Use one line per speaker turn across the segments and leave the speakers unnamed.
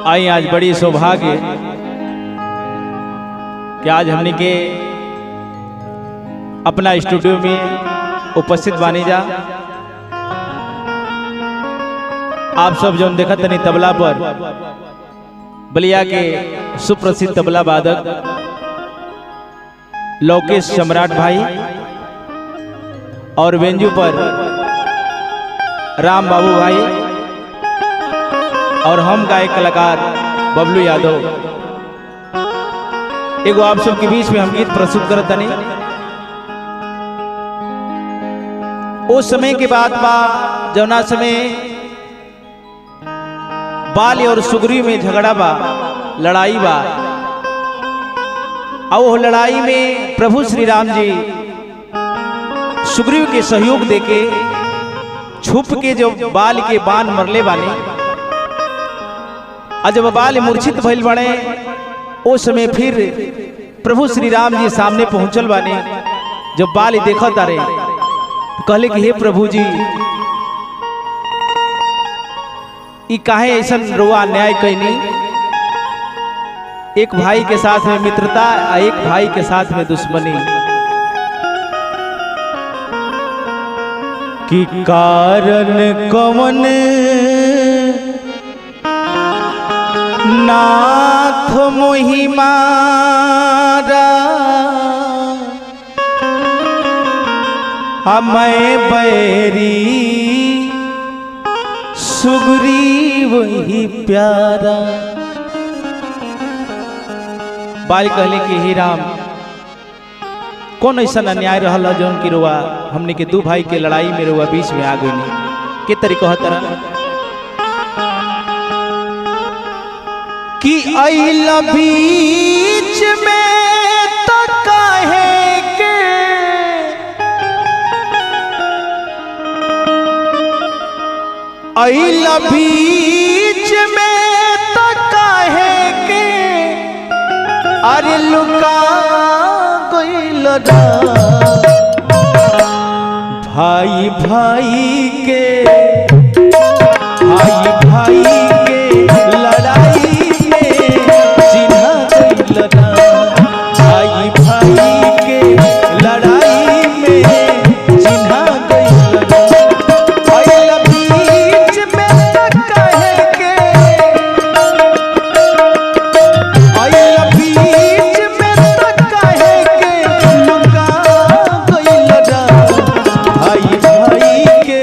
आई आज बड़ी सौभाग्य कि आज हमने के अपना स्टूडियो में उपस्थित बानी जा। आप सब जो देखत नहीं तबला पर बलिया के सुप्रसिद्ध तबला वादक लोकेश सम्राट भाई और वेंजू पर राम बाबू भाई और हम गायक कलाकार बबलू यादव एगो आप सबके बीच में हम गीत प्रस्तुत करत नहीं। उस समय के बाद बा जौना समय बाल और सुग्रीव में झगड़ा बा, लड़ाई बा। और वो लड़ाई में प्रभु श्री राम जी सुग्रीव के सहयोग देके छुप के जो बाल के बाण मरले बानी, और जब बाल मूर्छित भइल बने उस समय फिर प्रभु श्री राम जी सामने पहुंचल बानी। जब बाल देखत तारे कहले कि हे प्रभु जी, ई काहे ऐसा रोआ अन्याय कैनी? एक भाई के साथ में मित्रता और एक भाई के साथ में दुश्मनी। कि कारण कौन नाथ मोहि मारा, मैं बैरी सुग्रीव ही प्यारा। बाल कहले कि हे राम, कौन ऐसा अन्याय रहल जौन की रुआ हमने के दो भाई के लड़ाई में रुआ बीच में आ गई के तरीका तरह कि अइला बीच में तो काहे के अइला बीच में तो काहे के अरे लुका गइल भाई भाई के लड़ाई
भाई भाई के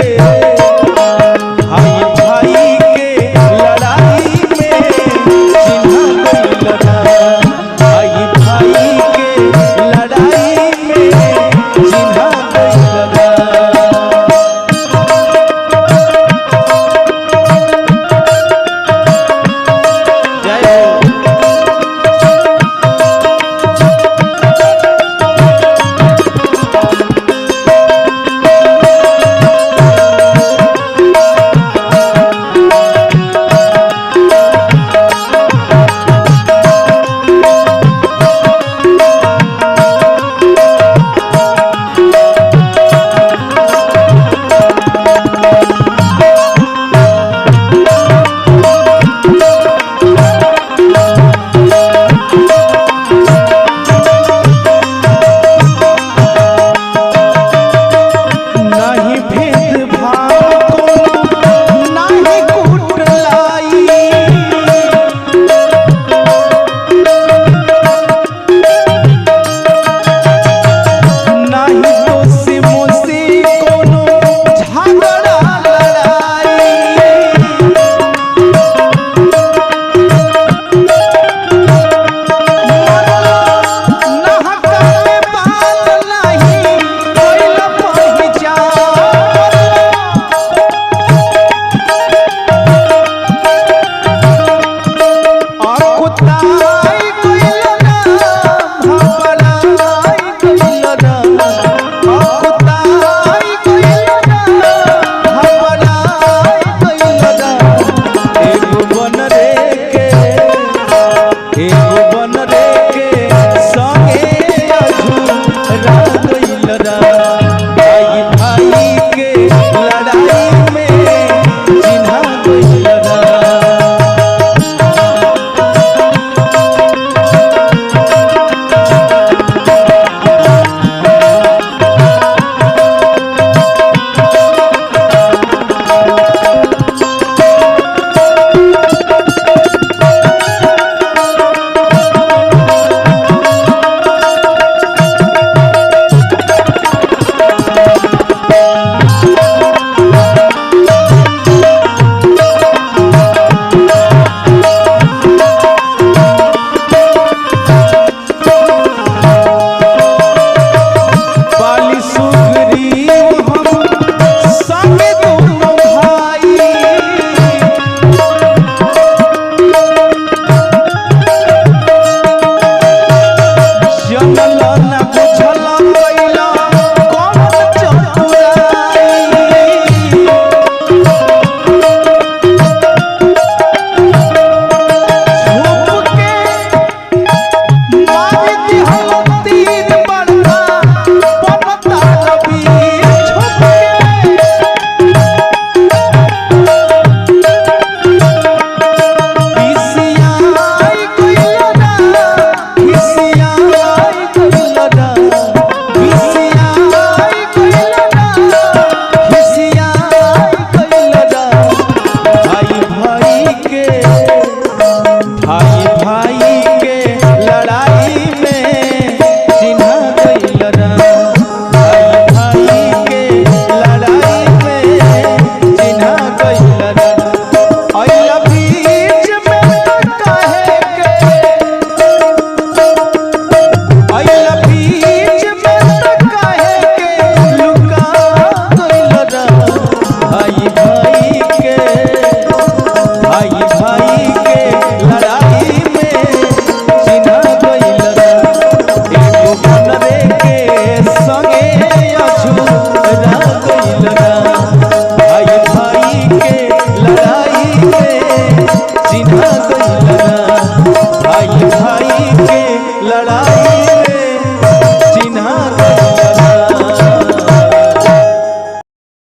चिन्हा